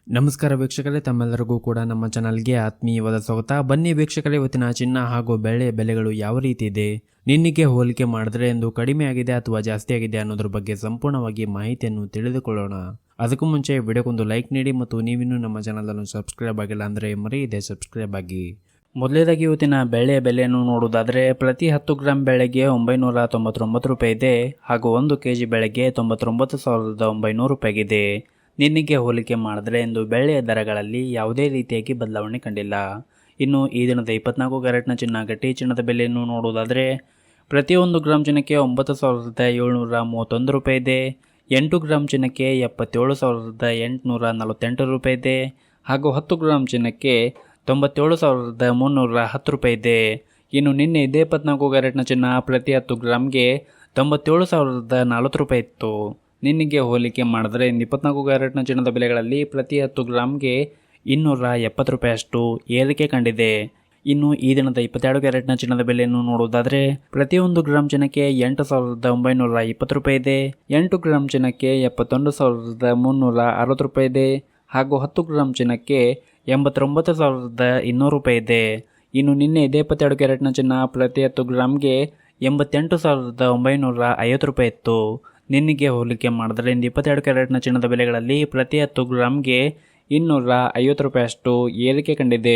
ನಮಸ್ಕಾರ ವೀಕ್ಷಕರೇ, ತಮ್ಮೆಲ್ಲರಿಗೂ ಕೂಡ ನಮ್ಮ ಚಾನಲ್ಗೆ ಆತ್ಮೀಯವಾದ ಸ್ವಾಗತ. ಬನ್ನಿ ವೀಕ್ಷಕರೇ, ಇವತ್ತಿನ ಚಿನ್ನ ಹಾಗೂ ಬೆಳ್ಳಿಯ ಬೆಲೆಗಳು ಯಾವ ರೀತಿ ಇದೆ, ನಿನ್ನೆಗೆ ಹೋಲಿಕೆ ಮಾಡಿದ್ರೆ ಎಂದು ಕಡಿಮೆ ಆಗಿದೆ ಅಥವಾ ಜಾಸ್ತಿ ಆಗಿದೆ ಅನ್ನೋದ್ರ ಬಗ್ಗೆ ಸಂಪೂರ್ಣವಾಗಿ ಮಾಹಿತಿಯನ್ನು ತಿಳಿದುಕೊಳ್ಳೋಣ. ಅದಕ್ಕೂ ಮುಂಚೆ ವಿಡಿಯೋಗೊಂದು ಲೈಕ್ ನೀಡಿ ಮತ್ತು ನೀವಿನ್ನೂ ನಮ್ಮ ಚಾನಲನ್ನು ಸಬ್ಸ್ಕ್ರೈಬ್ ಆಗಿಲ್ಲ ಅಂದರೆ ಮರೆಯದೆ ಸಬ್ಸ್ಕ್ರೈಬ್ ಆಗಿ. ಮೊದಲೇದಾಗಿ ಇವತ್ತಿನ ಬೆಳ್ಳಿಯ ಬೆಲೆಯನ್ನು ನೋಡುವುದಾದರೆ ಪ್ರತಿ 10 ಗ್ರಾಂ ಬೆಳೆಗೆ 999 ರೂಪಾಯಿ ಇದೆ ಹಾಗೂ 1 ಕೆಜಿ ಬೆಳೆಗೆ 99,900 ರೂಪಾಯಿಗಿದೆ. ನಿನ್ನೆಗೆ ಹೋಲಿಕೆ ಮಾಡಿದ್ರೆ ಇಂದು ಬೆಳ್ಳಿಯ ದರಗಳಲ್ಲಿ ಯಾವುದೇ ರೀತಿಯಾಗಿ ಬದಲಾವಣೆ ಕಂಡಿಲ್ಲ. ಇನ್ನು ಈ ದಿನದ 24 ಕ್ಯಾರೆಟ್ನ ಚಿನ್ನ ಗಟ್ಟಿ ಚಿನ್ನದ ಬೆಲೆಯನ್ನು ನೋಡುವುದಾದರೆ ಪ್ರತಿ 1 ಗ್ರಾಂ ಚಿನ್ನಕ್ಕೆ 9,731 ರೂಪಾಯಿ ಇದೆ. 8 ಗ್ರಾಂ ಚಿನ್ನಕ್ಕೆ 77,848 ರೂಪಾಯಿ ಇದೆ ಹಾಗೂ 10 ಗ್ರಾಂ ಚಿನ್ನಕ್ಕೆ 97,310 ರೂಪಾಯಿ ಇದೆ. ಇನ್ನು ನಿನ್ನೆ ಇದೇ 24 ಕ್ಯಾರೆಟ್ನ ಚಿನ್ನ ಪ್ರತಿ 10 ಗ್ರಾಮ್ಗೆ 97,040 ರೂಪಾಯಿ ಇತ್ತು. ನಿನ್ನೆಗೆ ಹೋಲಿಕೆ ಮಾಡಿದ್ರೆ 24 ಕ್ಯಾರೆಟ್ನ ಚಿನ್ನದ ಬೆಲೆಗಳಲ್ಲಿ ಪ್ರತಿ 10 ಗ್ರಾಮ್ಗೆ 270 ರೂಪಾಯಿಯಷ್ಟು ಏರಿಕೆ ಕಂಡಿದೆ. ಇನ್ನು ಈ ದಿನದ 22 ಕ್ಯಾರೆಟ್ನ ಚಿನ್ನದ ಬೆಲೆಯನ್ನು ನೋಡುವುದಾದರೆ ಪ್ರತಿ 1 ಗ್ರಾಂ ಚಿನ್ನಕ್ಕೆ 8,920 ರೂಪಾಯಿ ಇದೆ. 8 ಗ್ರಾಂ ಚಿನ್ನಕ್ಕೆ 71,360 ರೂಪಾಯಿ ಇದೆ ಹಾಗೂ 10 ಗ್ರಾಂ ಚಿನ್ನಕ್ಕೆ 89,200 ರೂಪಾಯಿ ಇದೆ. ಇನ್ನು ನಿನ್ನೆ ಇದೇ 22 ಕ್ಯಾರೆಟ್ನ ಚಿನ್ನ ಪ್ರತಿ 10 ಗ್ರಾಮ್ಗೆ 88,950 ರೂಪಾಯಿ ಇತ್ತು. ನಿನ್ನೆಗೆ ಹೋಲಿಕೆ ಮಾಡಿದ್ರೆ 22 ಕ್ಯಾರೆಟ್ನ ಚಿನ್ನದ ಬೆಲೆಗಳಲ್ಲಿ ಪ್ರತಿ 10 ಗ್ರಾಮ್ಗೆ 250 ರೂಪಾಯಿಯಷ್ಟು ಏರಿಕೆ ಕಂಡಿದೆ.